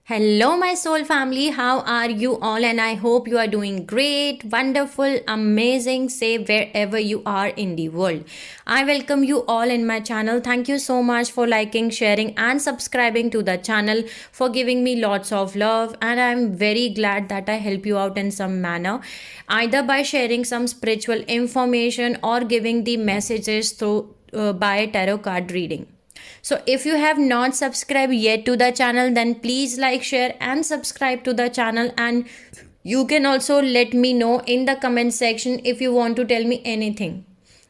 Hello, my soul family. How are you all? And I hope you are doing great, wonderful, amazing, safe wherever you are in the world. I welcome you all in my channel. Thank you so much for liking, sharing, and subscribing to the channel, for giving me lots of love. And I'm very glad that I help you out in some manner, either by sharing some spiritual information or giving the messages through by tarot card reading. So if you have not subscribed yet to the channel, then please like, share and subscribe to the channel, and you can also let me know in the comment section if you want to tell me anything.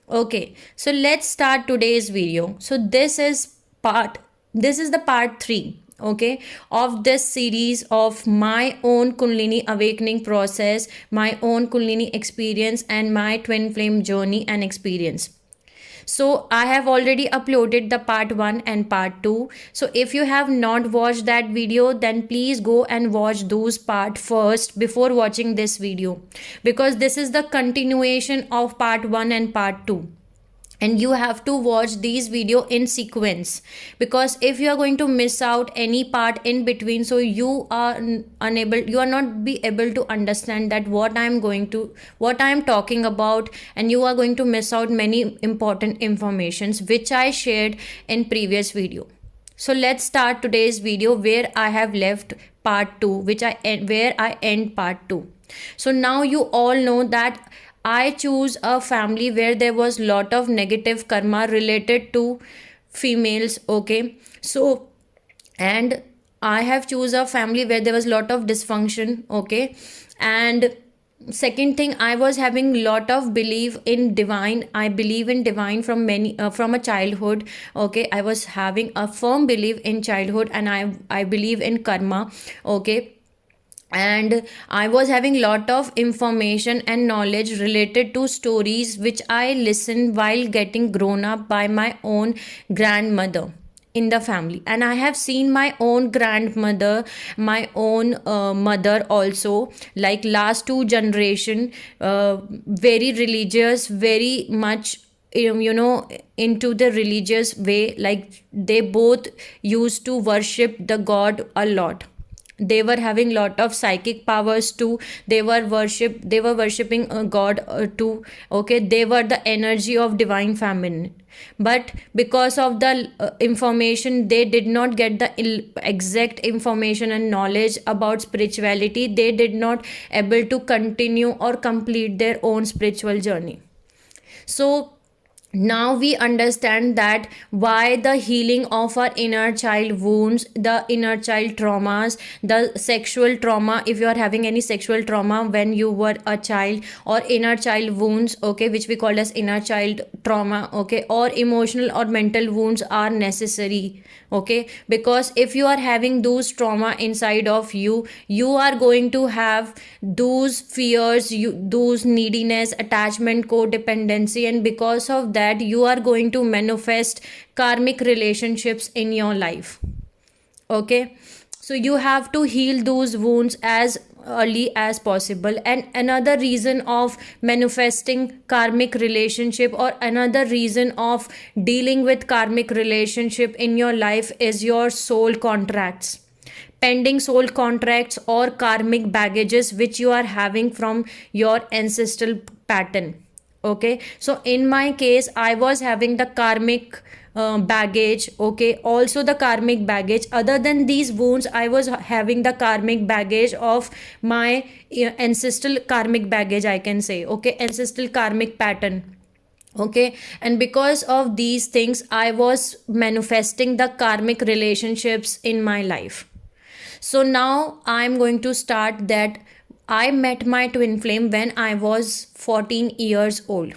Okay, so let's start today's video. So this is the part 3, okay, of this series of my own Kundalini awakening process, my own Kundalini experience, and my twin flame journey and experience. So I have already uploaded the part 1 and part 2. So if you have not watched that video, then please go and watch those part first before watching this video, because this is the continuation of part 1 and part 2, and you have to watch these video in sequence, because if you are going to miss out any part in between, so you are you are not be able to understand that what I am talking about, and you are going to miss out many important informations which I shared in previous video. So let's start today's video where I have left part 2, where I end part 2. So now you all know that I choose a family where there was lot of negative karma related to females, okay? So, and I have choose a family where there was lot of dysfunction, okay? And second thing, I was having lot of belief in divine. I believe in divine from a childhood, okay? I was having a firm belief in childhood, and I believe in karma, okay? And I was having lot of information and knowledge related to stories which I listened while getting grown up by my own grandmother in the family. And I have seen my own grandmother, my own mother also, like last two generation, very religious, very much into the religious way. Like they both used to worship the god a lot. They were having lot of psychic powers too. They were worshiping a god too, okay? They were the energy of divine feminine, but because of the information, they did not get the exact information and knowledge about spirituality. They did not able to continue or complete their own spiritual journey. So now we understand that why the healing of our inner child wounds, the inner child traumas, the sexual trauma, if you are having any sexual trauma when you were a child, or inner child wounds, okay, which we call as inner child trauma, okay, or emotional or mental wounds are necessary, okay? Because if you are having those trauma inside of you, you are going to have those fears, those neediness, attachment, codependency, and because of that you are going to manifest karmic relationships in your life, okay? So you have to heal those wounds as early as possible. And another reason of manifesting karmic relationship, or another reason of dealing with karmic relationship in your life, is your soul contracts, pending soul contracts, or karmic baggages which you are having from your ancestral pattern, okay? So in my case, I was having the karmic baggage, okay? Also the karmic baggage, other than these wounds, I was having the karmic baggage of my ancestral karmic baggage, I can say, okay? Ancestral karmic pattern, okay? And because of these things, I was manifesting the karmic relationships in my life. So now I'm going to start that I met my twin flame when I was 14 years old,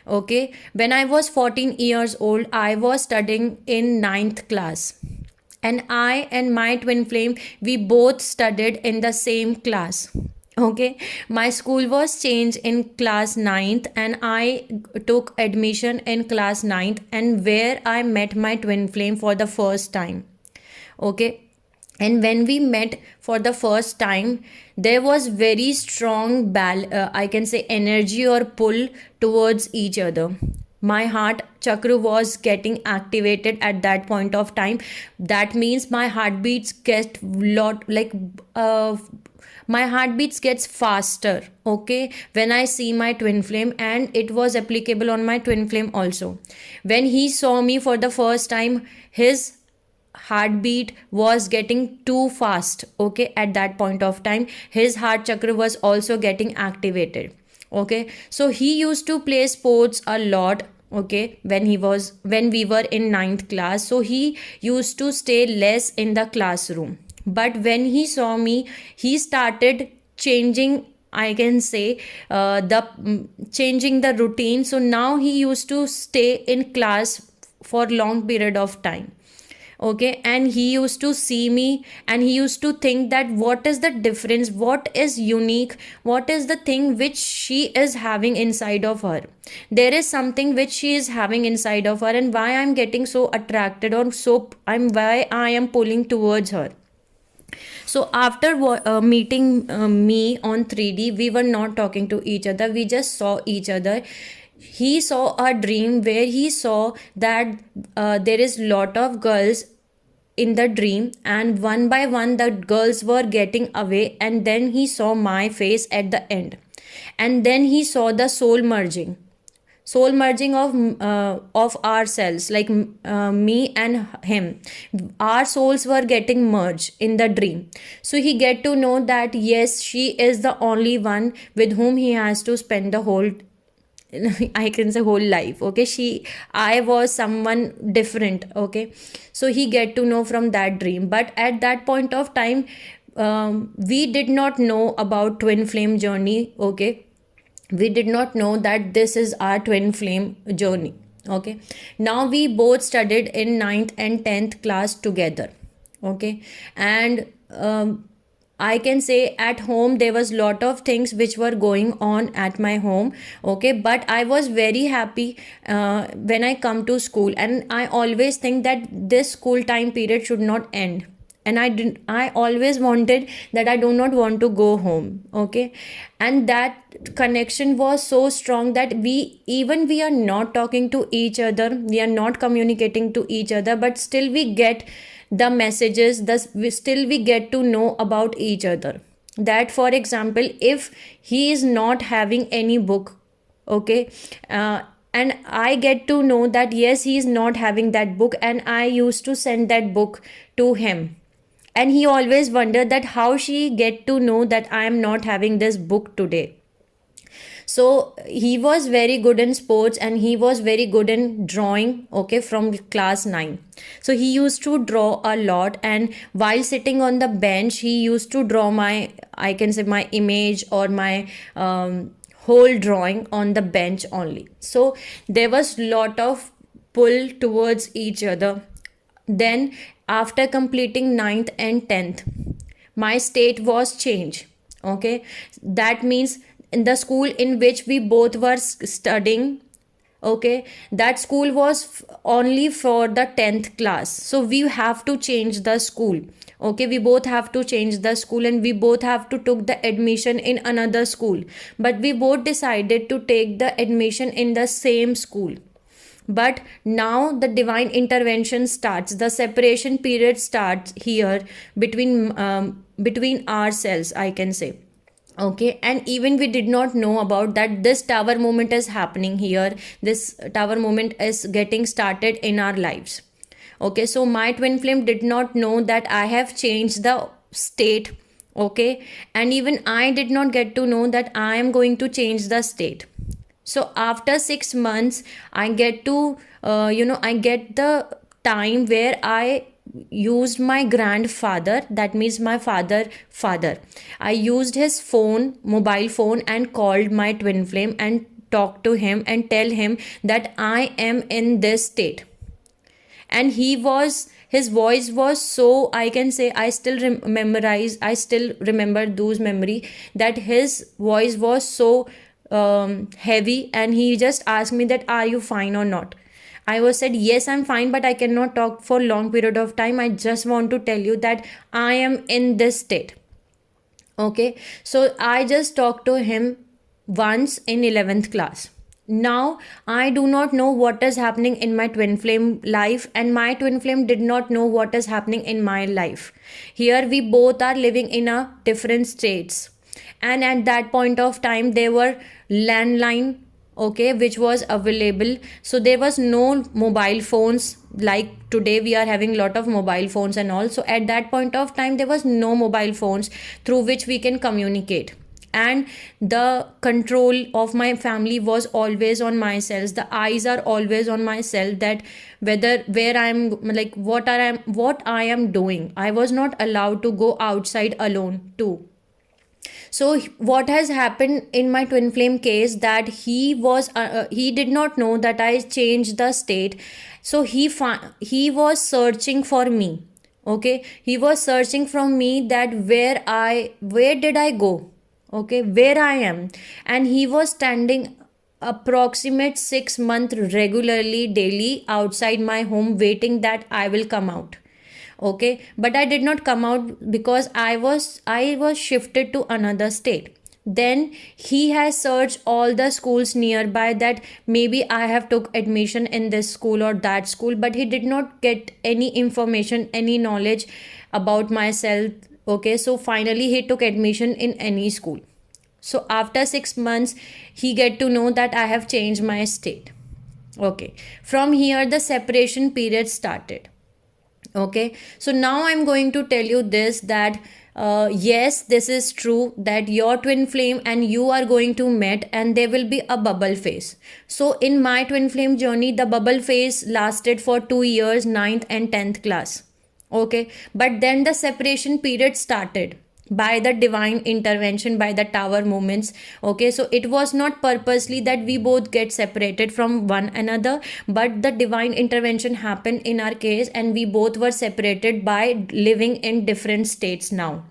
okay? When I was 14 years old, I was studying in ninth class, and I and my twin flame, we both studied in the same class, okay? My school was changed in class ninth, and I took admission in class ninth, and where I met my twin flame for the first time, okay? And when we met for the first time, there was very strong I can say energy or pull towards each other. my heart chakra was getting activated at that point of time. That means my heartbeats get lot like uh, my heartbeats gets faster, okay, when I see my twin flame, and it was applicable on my twin flame also. When he saw me for the first time, his heartbeat was getting too fast, okay, at that point of time his heart chakra was also getting activated, okay. So he used to play sports a lot, okay, when we were in ninth class. So he used to stay less in the classroom, but when he saw me, he started changing, I can say, the changing the routine. So now he used to stay in class for long period of time, okay. And he used to see me, and he used to think that what is the difference, what is unique, what is the thing which she is having inside of her. There is something which she is having inside of her, and why I'm getting so attracted, or so I'm why I am pulling towards her. So after meeting me on 3D, we were not talking to each other, we just saw each other. He saw a dream where he saw that there is lot of girls in the dream, and one by one the girls were getting away, and then he saw my face at the end, and then he saw the soul merging of ourselves, like me and him. Our souls were getting merged in the dream. So he get to know that yes, she is the only one with whom he has to spend the whole I can say whole life, okay. I was someone different, okay. So he get to know from that dream, but at that point of time, we did not know about twin flame journey, okay. We did not know that this is our twin flame journey, okay. Now we both studied in ninth and 10th class together, okay. And I can say at home there was lot of things which were going on at my home, okay. But I was very happy when I come to school, and I always think that this school time period should not end. And I always wanted that I do not want to go home, okay. And that connection was so strong that we are not talking to each other, we are not communicating to each other, but still we get the messages, thus still we get to know about each other. That for example, if he is not having any book, okay, and I get to know that yes, he is not having that book, and I used to send that book to him, and he always wondered that how she get to know that I am not having this book today. So he was very good in sports, and he was very good in drawing, okay, from class 9. So he used to draw a lot, and while sitting on the bench he used to draw my, I can say, my image or my whole drawing on the bench only. So there was lot of pull towards each other. Then after completing ninth and 10th, my state was changed, okay. That means in the school in which we both were studying, okay, that school was only for the 10th class. So we have to change the school, okay. We both have to change the school, and we both have to took the admission in another school, but we both decided to take the admission in the same school. But now the divine intervention starts, the separation period starts here between ourselves, I can say, okay. And even we did not know about that this tower moment is happening here, this tower moment is getting started in our lives, okay. So my twin flame did not know that I have changed the state, okay. And even I did not get to know that I am going to change the state. So after 6 months, I get to I get the time where I used my grandfather, that means my father. I used his mobile phone, and called my twin flame and talk to him and tell him that I am in this state. And his voice was so, I can say, I still remember those memory, that his voice was so heavy, and he just asked me that are you fine or not. I was said yes, I'm fine, but I cannot talk for long period of time. I just want to tell you that I am in this state, okay. So I just talked to him once in 11th class, Now I do not know what is happening in my twin flame life, and my twin flame did not know what is happening in my life. Here we both are living in a different states, and at that point of time there were landline, okay, which was available. So there was no mobile phones like today we are having lot of mobile phones and all. So at that point of time there was no mobile phones through which we can communicate, and the control of my family was always on myself. The eyes are always on myself, that whether where I'm, like what I am doing. I was not allowed to go outside alone too. So what has happened in my twin flame case, that he did not know that I changed the state. So he was searching for me. Okay, he was searching from me that where did I go, okay, where I am. And he was standing approximate 6 month regularly daily outside my home waiting that I will come out. Okay, but I did not come out because I was shifted to another state. Then he has searched all the schools nearby, that maybe I have took admission in this school or that school, but he did not get any information, any knowledge about myself. Okay, so finally he took admission in any school. So after 6 months he get to know that I have changed my state. Okay, from here the separation period started. Okay, so now I'm going to tell you this, that yes, this is true that your twin flame and you are going to meet, and there will be a bubble phase. So in my twin flame journey, the bubble phase lasted for 2 years, ninth and 10th class. Okay, but then the separation period started by the divine intervention, by the tower movements. Okay, so it was not purposely that we both get separated from one another, but the divine intervention happened in our case, and we both were separated by living in different states now.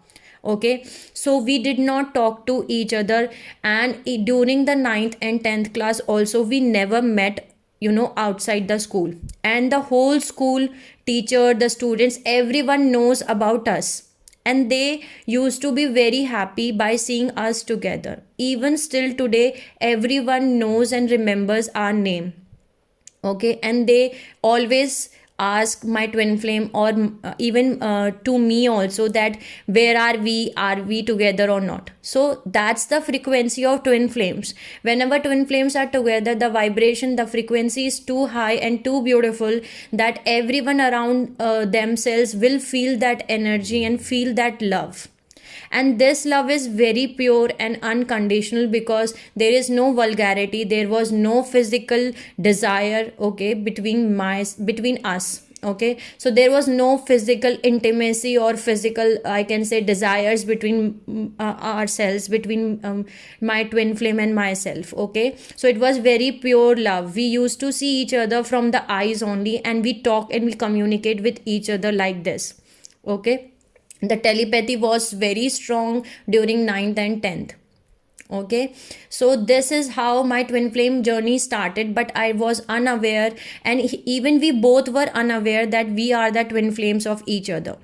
Okay, so we did not talk to each other, and during the ninth and 10th class also we never met, outside the school. And the whole school, teacher, the students, everyone knows about us, and they used to be very happy by seeing us together. Even still today everyone knows and remembers our name. Okay, and they always ask my twin flame, or even to me also, that where are we together or not. So that's the frequency of twin flames. Whenever twin flames are together, the vibration, the frequency is too high and too beautiful, that everyone around themselves will feel that energy and feel that love. And this love is very pure and unconditional, because there is no vulgarity, there was no physical desire, okay, between us. Okay, so there was no physical intimacy or physical, I can say, desires between ourselves, between my twin flame and myself. Okay, so it was very pure love. We used to see each other from the eyes only, and we talk and we communicate with each other like this. Okay, the telepathy was very strong during ninth and 10th. Okay, so this is how my twin flame journey started, but I was unaware, and even we both were unaware that we are the twin flames of each other.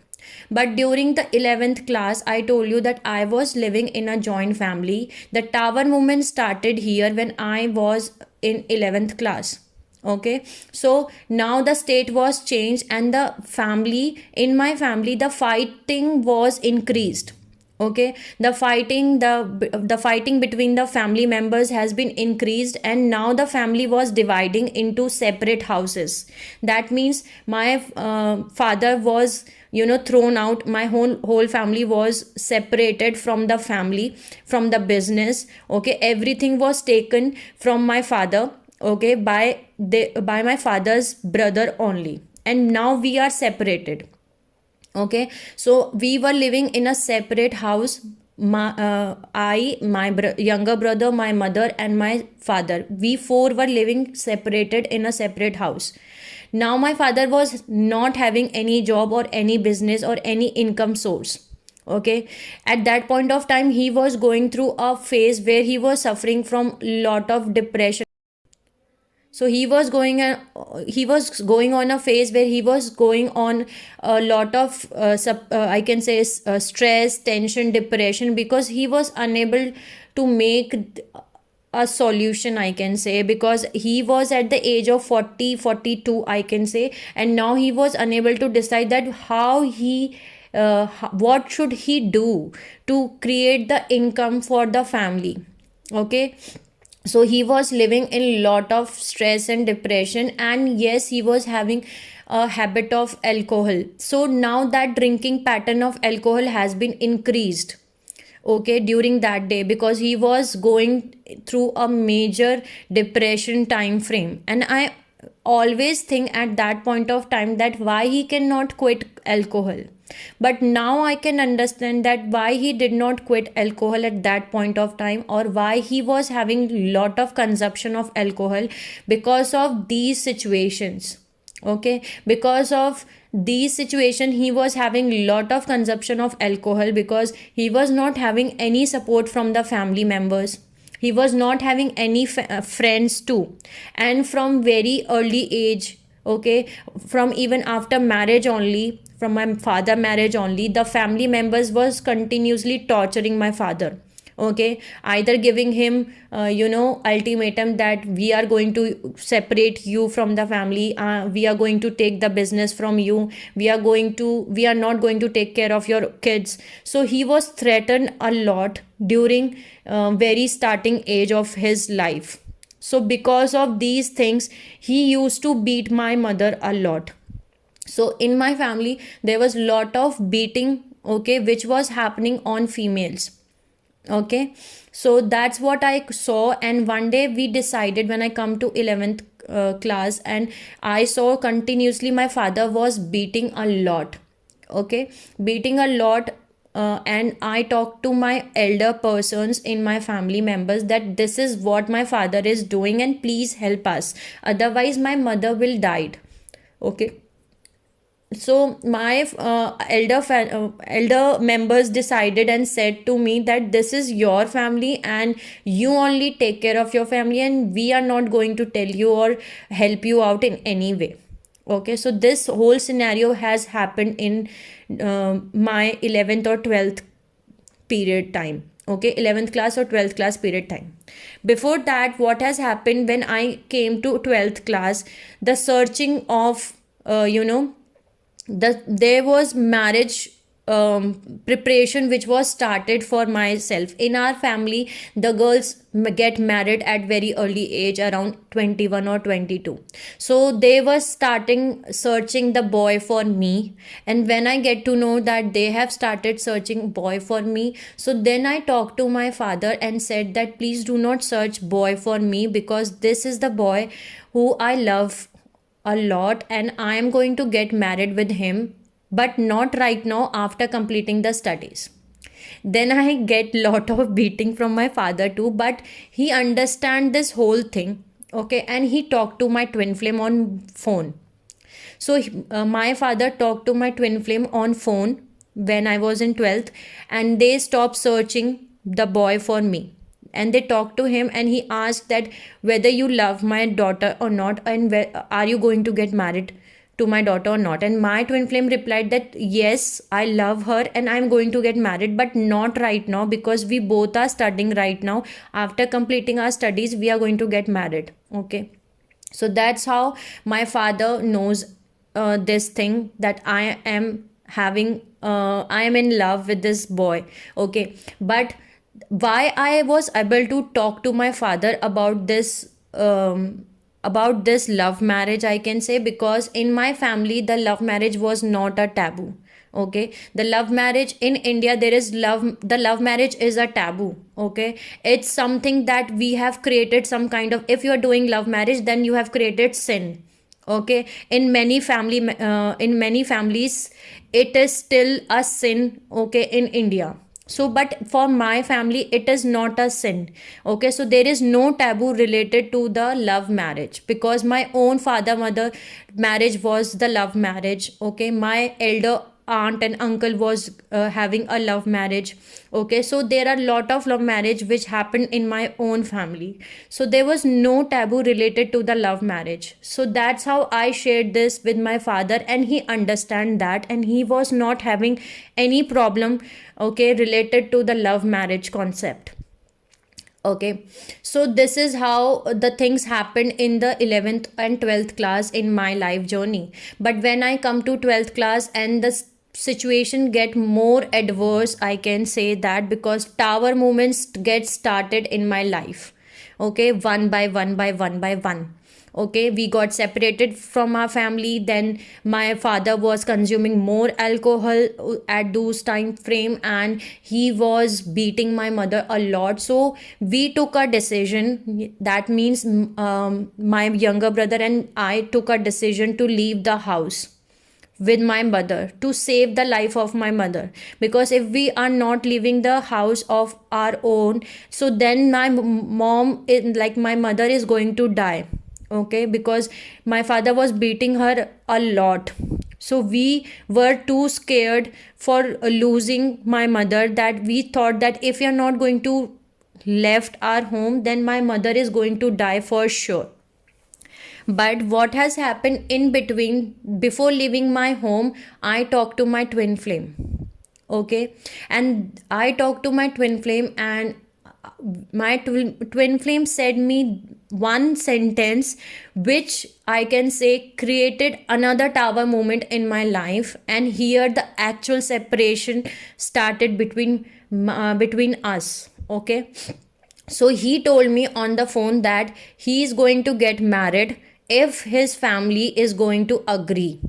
But during the 11th class, I told you that I was living in a joint family. The tower movement started here when I was in 11th class. Okay, so now the state was changed, and the family, in my family, the fighting was increased. Okay, the fighting between the family members has been increased, and now the family was dividing into separate houses. That means my father was, thrown out. My whole family was separated from the family, from the business. Okay, everything was taken from my father, okay, by my father's brother only, and now we are separated. Okay, so we were living in a separate house. My younger brother, my mother, and my father, we four were living separated in a separate house. Now my father was not having any job or any business or any income source. Okay, at that point of time he was going through a phase where he was suffering from lot of depression. So he was going on a phase where he was going on a lot of I can say stress, tension, depression, because he was unable to make a solution, I can say, because he was at the age of 40, 42, I can say, and now he was unable to decide that how he what should he do to create the income for the family. Okay, so he was living in lot of stress and depression, and yes, he was having a habit of alcohol. So now that drinking pattern of alcohol has been increased, okay, during that day, because he was going through a major depression time frame. And I always think at that point of time that why he cannot quit alcohol. But now I can understand that why he did not quit alcohol at that point of time, or why he was having lot of consumption of alcohol, because of these situations. Okay, because of these situation he was having lot of consumption of alcohol, because he was not having any support from the family members. He was not having any friends too. And from very early age, okay, from even after marriage only, from my father marriage only, the family members was continuously torturing my father. Okay, either giving him ultimatum that we are going to separate you from the family, we are going to take the business from you, we are not going to take care of your kids. So he was threatened a lot during very starting age of his life. So because of these things, he used to beat my mother a lot. So in my family there was lot of beating, okay, which was happening on females. Okay, so that's what I saw. And one day we decided, when I come to 11th class, and I saw continuously my father was beating a lot. Okay, beating a lot. And I talked to my elder persons in my family members that this is what my father is doing, and please help us, otherwise my mother will die. Okay, so my elder members decided and said to me that this is your family, and you only take care of your family, and we are not going to tell you or help you out in any way. Okay, so this whole scenario has happened in my 11th or 12th period time. Okay, 11th class or 12th class period time. Before that, what has happened, when I came to 12th class, the searching of there was marriage preparation which was started for myself. In our family, the girls get married at very early age, around 21 or 22. So they were starting searching the boy for me. And when I get to know that they have started searching boy for me, so then I talked to my father and said that please do not search boy for me, because this is the boy who I love a lot, and I am going to get married with him, but not right now, after completing the studies. Then I get lot of beating from my father too, but he understand this whole thing. Okay, and he talked to my twin flame on phone. So my father talked to my twin flame on phone when I was in 12th, and they stopped searching the boy for me. And they talked to him, and he asked that whether you love my daughter or not, and are you going to get married to my daughter or not. And my twin flame replied that yes, I love her and I'm going to get married, but not right now, because we both are studying right now. After completing our studies, we are going to get married. Okay, so that's how my father knows this thing, that I am having I am in love with this boy. Okay, but why I was able to talk to my father about this love marriage, I can say, because in my family the love marriage was not a taboo. Okay, the love marriage in India, there is the love marriage is a taboo. Okay, it's something that we have created some kind of, if you are doing love marriage, then you have created sin. Okay, in many families it is still a sin, okay, in India. So but for my family it is not a sin. Okay, so there is no taboo related to the love marriage, because my own father mother marriage was the love marriage. Okay, my elder aunt and uncle was having a love marriage. Okay, so there are lot of love marriage which happened in my own family. So there was no taboo related to the love marriage. So that's how I shared this with my father, and he understand that, and he was not having any problem, okay, related to the love marriage concept. Okay, so this is how the things happened in the 11th and 12th class in my life journey. But when I come to 12th class and the situation get more adverse, I can say that, because tower movements get started in my life. Okay, one by one by one by one. Okay, we got separated from our family. Then my father was consuming more alcohol at those time frame, and he was beating my mother a lot. So we took a decision, that means my younger brother and I took a decision to leave the house with my mother to save the life of my mother. Because if we are not leaving the house of our own, so then my mom like my mother is going to die. Okay, because my father was beating her a lot. So we were too scared for losing my mother, that we thought that if we are not going to left our home, then my mother is going to die for sure. But what has happened in between, before leaving my home, I talked to my twin flame. Okay, and I talked to my twin flame, and my twin flame said me one sentence which I can say created another tower moment in my life. And here the actual separation started between us. Okay, so he told me on the phone that he is going to get married if his family is going to agree.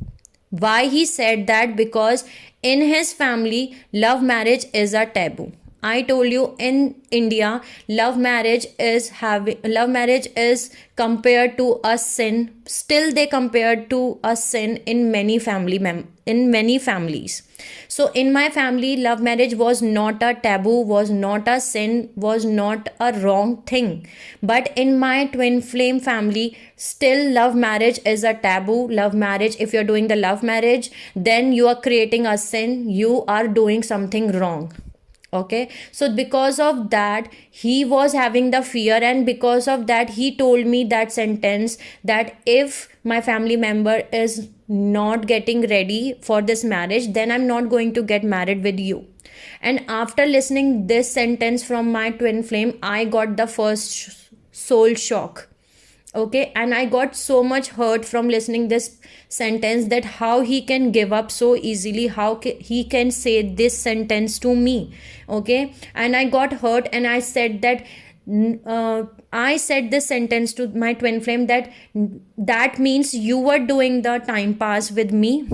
Why he said that? Because in his family, love marriage is a taboo. I told you, in India, love marriage is compared to a sin. Still, they compared to a sin in in many families. So in my family, love marriage was not a taboo, was not a sin, was not a wrong thing. But in my twin flame family, still love marriage is a taboo. Love marriage, if you're doing the love marriage, then you are creating a sin, you are doing something wrong. Okay, so because of that he was having the fear, and because of that he told me that sentence, that if my family member is not getting ready for this marriage, then I'm not going to get married with you. And after listening this sentence from my twin flame, I got the first soul shock. Okay, and I got so much hurt from listening this sentence, that how he can give up so easily, how he can say this sentence to me. Okay, and I got hurt, and I said that I said this sentence to my twin flame, that that means you were doing the time pass with me.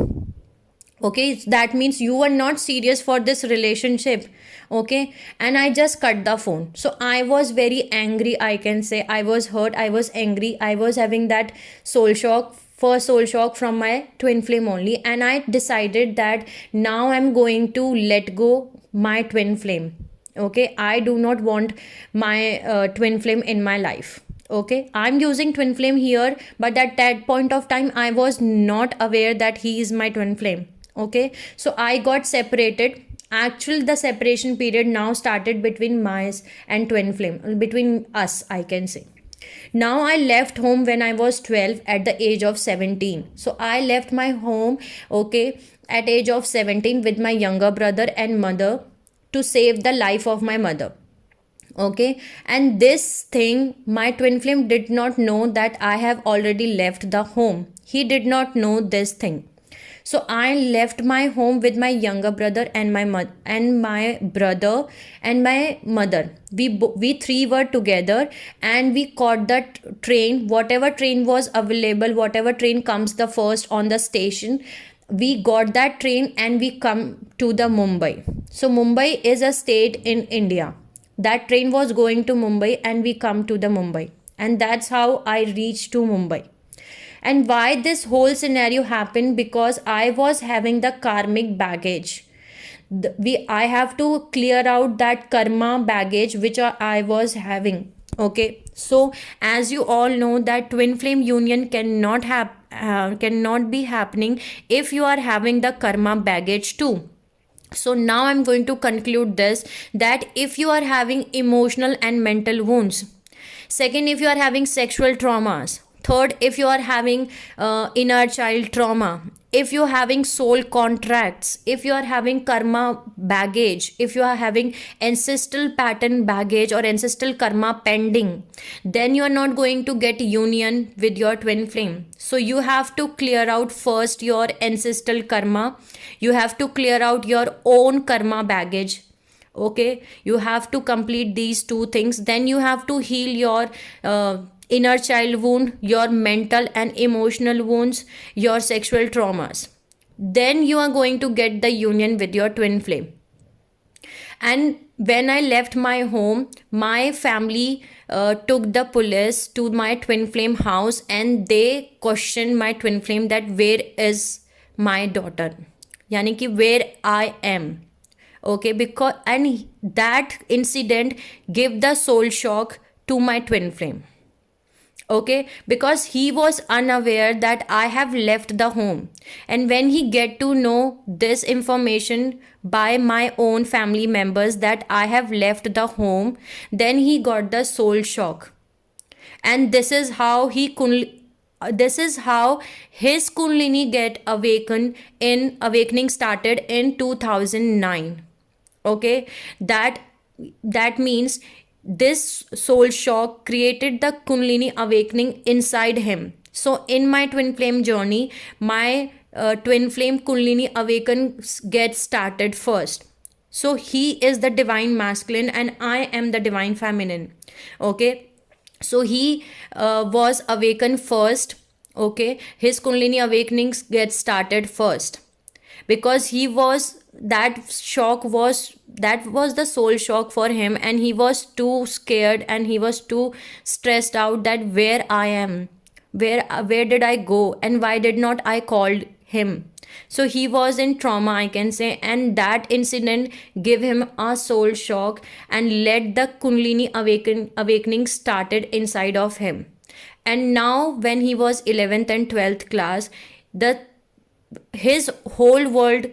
Okay, that means you were not serious for this relationship. Okay, and I just cut the phone. So I was very angry, I can say. I was hurt, I was angry, I was having that soul shock, first soul shock from my twin flame only. And I decided that now I'm going to let go my twin flame. Okay, I do not want my twin flame in my life. Okay, I'm using twin flame here, but at that point of time I was not aware that he is my twin flame. Okay, so I got separated. Actually, the separation period now started between my and twin flame, between us, I can say. Now I left home when I was 12 at the age of 17. So I left my home, okay, at age of 17 with my younger brother and mother to save the life of my mother. Okay, and this thing my twin flame did not know, that I have already left the home. He did not know this thing. So I left my home with my younger brother and my brother and my mother. We three were together, and we caught that train, whatever train was available, whatever train comes the first on the station. We got that train and we come to the Mumbai. So Mumbai is a state in India. That train was going to Mumbai, and we come to the Mumbai, and that's how I reached to Mumbai. And why this whole scenario happened? Because I was having the karmic baggage. I have to clear out that karma baggage which I was having. Okay, so as you all know that twin flame union cannot be happening if you are having the karma baggage too. So now I'm going to conclude this, that if you are having emotional and mental wounds, second, if you are having sexual traumas, third, if you are having inner child trauma, if you're having soul contracts, if you are having karma baggage, if you are having ancestral pattern baggage or ancestral karma pending, then you are not going to get union with your twin flame. So you have to clear out first your ancestral karma. You have to clear out your own karma baggage. Okay, you have to complete these two things. Then you have to heal your inner child wound, your mental and emotional wounds, your sexual traumas. Then you are going to get the union with your twin flame. And when I left my home, my family took the police to my twin flame house, and they questioned my twin flame that where is my daughter, yani ki where I am. Okay, because and that incident gave the soul shock to my twin flame. Okay, because he was unaware that I have left the home, and when he get to know this information by my own family members that I have left the home, then he got the soul shock. And this is how this is how his kundalini get awakening started in 2009. Okay, that means this soul shock created the kundalini awakening inside him. So in my twin flame journey, my twin flame kundalini awaken gets started first. So he is the divine masculine and I am the divine feminine. Okay, so he was awakened first. Okay, his kundalini awakenings get started first, because he was that was the soul shock for him, and he was too scared and he was too stressed out that where I am, where did I go, and why did not I called him. So he was in trauma, I can say, and that incident gave him a soul shock and let the kundalini awakening started inside of him. And now when he was 11th and 12th class, his whole world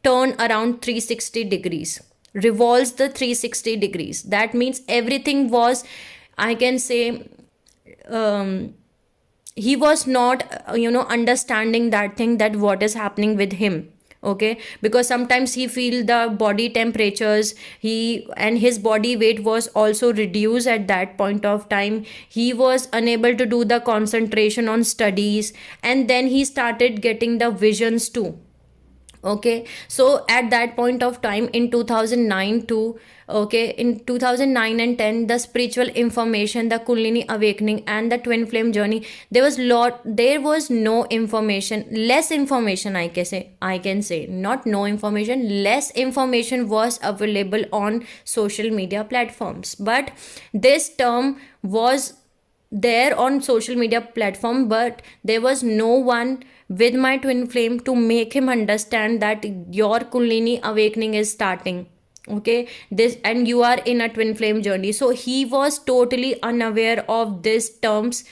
turn around 360 degrees, revolves the 360 degrees. That means everything was, I can say, he was not understanding that thing, that what is happening with him. Okay, because sometimes he feel the body temperatures, and his body weight was also reduced at that point of time. He was unable to do the concentration on studies, and then he started getting the visions too. Okay, so at that point of time in 2009 too, okay, in 2009 and 10, the spiritual information, the kundalini awakening and the twin flame journey, there was no information, less information, I can say, not no information, less information was available on social media platforms. But this term was there on social media platform, but there was no one with my twin flame to make him understand that your kundalini awakening is starting. Okay, this, and you are in a twin flame journey. So he was totally unaware of these terms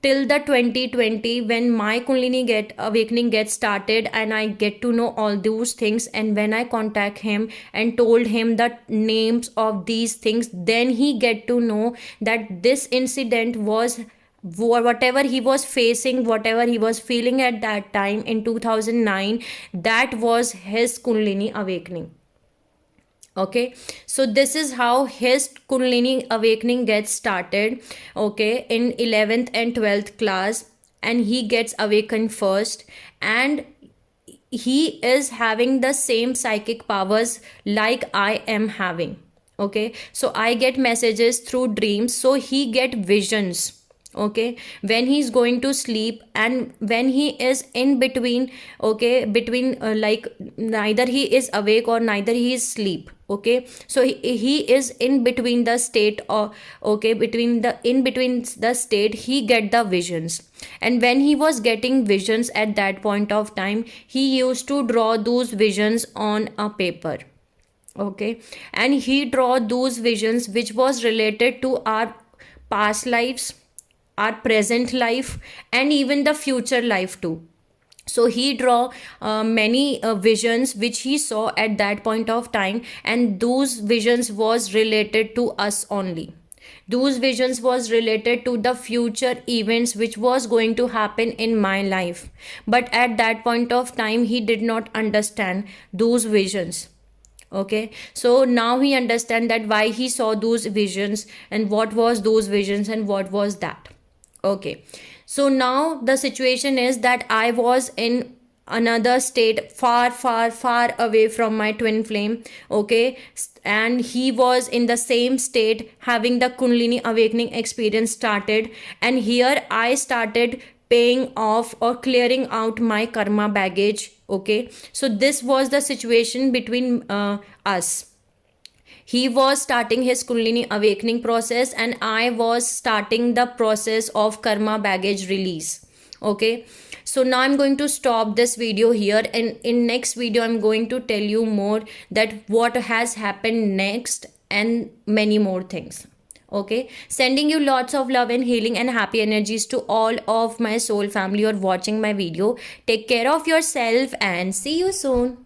till the 2020, when my kundalini awakening gets started and I get to know all those things. And when I contact him and told him the names of these things, then he get to know that this incident was whatever he was facing, whatever he was feeling at that time in 2009, that was his kundalini awakening. Okay, so this is how his kundalini awakening gets started. Okay, in 11th and 12th class, and he gets awakened first, and he is having the same psychic powers like I am having. Okay, so I get messages through dreams, so he get visions. Okay, when he's going to sleep and when he is in between, okay, between like neither he is awake or neither he is sleep. Okay, so he is in between the state, or okay, in between the state, he get the visions. And when he was getting visions at that point of time, he used to draw those visions on a paper. Okay, and he draw those visions which was related to our past lives, our present life, and even the future life too. So he draw many visions which he saw at that point of time, and those visions was related to us only. Those visions was related to the future events which was going to happen in my life, but at that point of time he did not understand those visions. Okay, so now he understand that why he saw those visions and what was those visions and what was that. Okay, so now the situation is that I was in another state, far far far away from my twin flame. Okay, and he was in the same state having the kundalini awakening experience started, and here I started paying off or clearing out my karma baggage. Okay, so this was the situation between us. He was starting his kundalini awakening process and I was starting the process of karma baggage release. Okay, so now I'm going to stop this video here, and in next video I'm going to tell you more that what has happened next and many more things. Okay, sending you lots of love and healing and happy energies to all of my soul family who are watching my video. Take care of yourself and see you soon.